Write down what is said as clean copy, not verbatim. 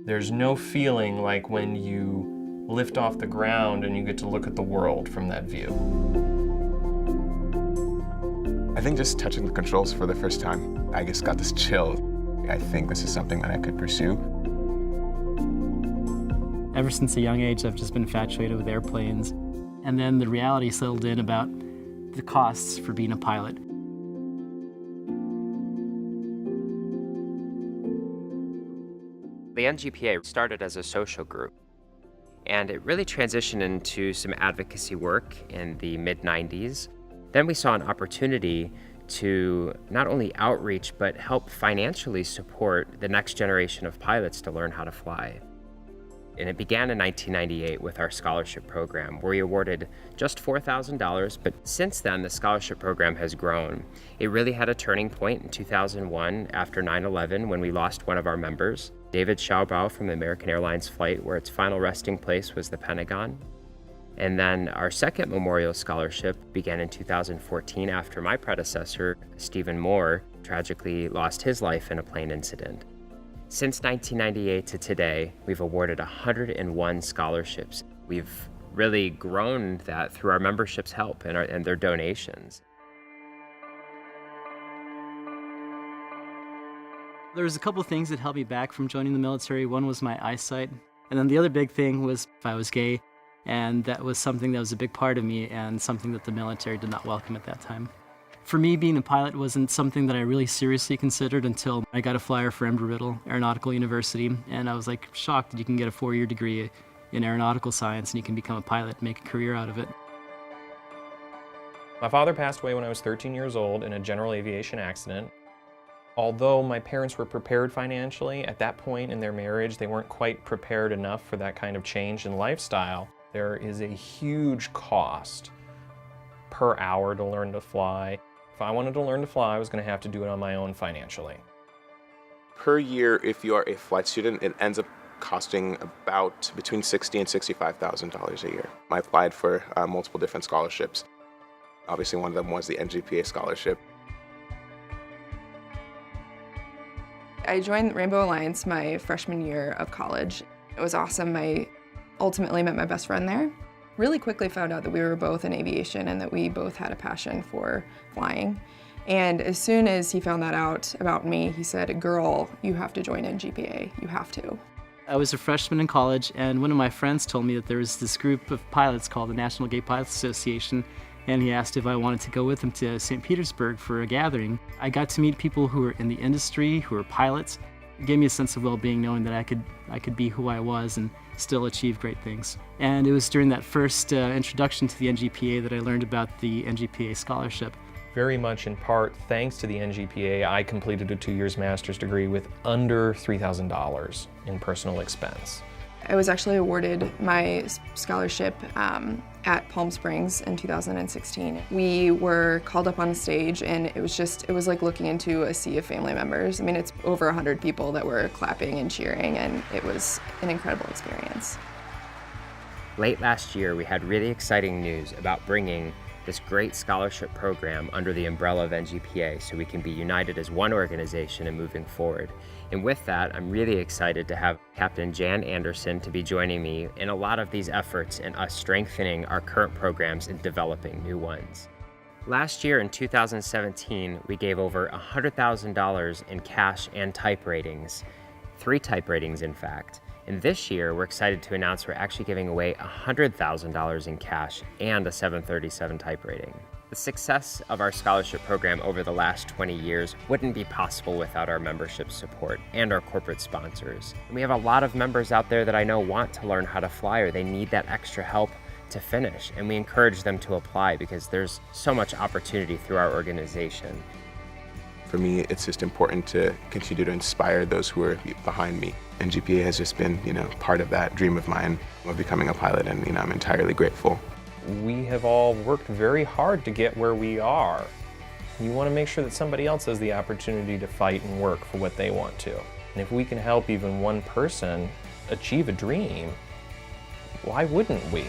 There's no feeling like when you lift off the ground and you get to look at the world from that view. I think just touching the controls for the first time, I just got this chill. I think this is something that I could pursue. Ever since a young age, I've just been infatuated with airplanes. And then the reality settled in about the costs for being a pilot. The NGPA started as a social group, and it really transitioned into some advocacy work in the mid-90s. Then we saw an opportunity to not only outreach, but help financially support the next generation of pilots to learn how to fly. And it began in 1998 with our scholarship program, where we awarded just $4,000, but since then the scholarship program has grown. It really had a turning point in 2001 after 9/11 when we lost one of our members, David Schaubau from the American Airlines flight where its final resting place was the Pentagon. And then our second memorial scholarship began in 2014 after my predecessor, Stephen Moore, tragically lost his life in a plane incident. Since 1998 to today, we've awarded 101 scholarships. We've really grown that through our membership's help and their donations. There was a couple of things that held me back from joining the military. One was my eyesight, and then the other big thing was if I was gay, and that was something that was a big part of me and something that the military did not welcome at that time. For me, being a pilot wasn't something that I really seriously considered until I got a flyer for Embry-Riddle Aeronautical University, and I was like shocked that you can get a 4-year degree in aeronautical science and you can become a pilot and make a career out of it. My father passed away when I was 13 years old in a general aviation accident. Although my parents were prepared financially, at that point in their marriage, they weren't quite prepared enough for that kind of change in lifestyle. There is a huge cost per hour to learn to fly. If I wanted to learn to fly, I was going to have to do it on my own financially. Per year, if you are a flight student, it ends up costing about between $60,000 and $65,000 a year. I applied for multiple different scholarships. Obviously, one of them was the NGPA scholarship. I joined Rainbow Alliance my freshman year of college. It was awesome. I ultimately met my best friend there. Really quickly found out that we were both in aviation and that we both had a passion for flying. And as soon as he found that out about me, he said, "Girl, you have to join NGPA. You have to." I was a freshman in college, and one of my friends told me that there was this group of pilots called the National Gay Pilots Association, and he asked if I wanted to go with him to St. Petersburg for a gathering. I got to meet people who were in the industry, who were pilots. It gave me a sense of well-being knowing that I could be who I was and still achieve great things. And it was during that first introduction to the NGPA that I learned about the NGPA scholarship. Very much in part thanks to the NGPA, I completed a 2-year master's degree with under $3,000 in personal expense. I was actually awarded my scholarship at Palm Springs in 2016. We were called up on the stage and it was like looking into a sea of family members. I mean, it's over 100 people that were clapping and cheering, and it was an incredible experience. Late last year, we had really exciting news about bringing this great scholarship program under the umbrella of NGPA so we can be united as one organization and moving forward. And with that, I'm really excited to have Captain Jan Anderson to be joining me in a lot of these efforts in us strengthening our current programs and developing new ones. Last year in 2017, we gave over $100,000 in cash and type ratings, 3 type ratings in fact. And this year, we're excited to announce we're actually giving away $100,000 in cash and a 737 type rating. The success of our scholarship program over the last 20 years wouldn't be possible without our membership support and our corporate sponsors. And we have a lot of members out there that I know want to learn how to fly, or they need that extra help to finish, and we encourage them to apply because there's so much opportunity through our organization. For me, it's just important to continue to inspire those who are behind me. NGPA has just been, part of that dream of mine of becoming a pilot, and I'm entirely grateful. We have all worked very hard to get where we are. You want to make sure that somebody else has the opportunity to fight and work for what they want to. And if we can help even one person achieve a dream, why wouldn't we?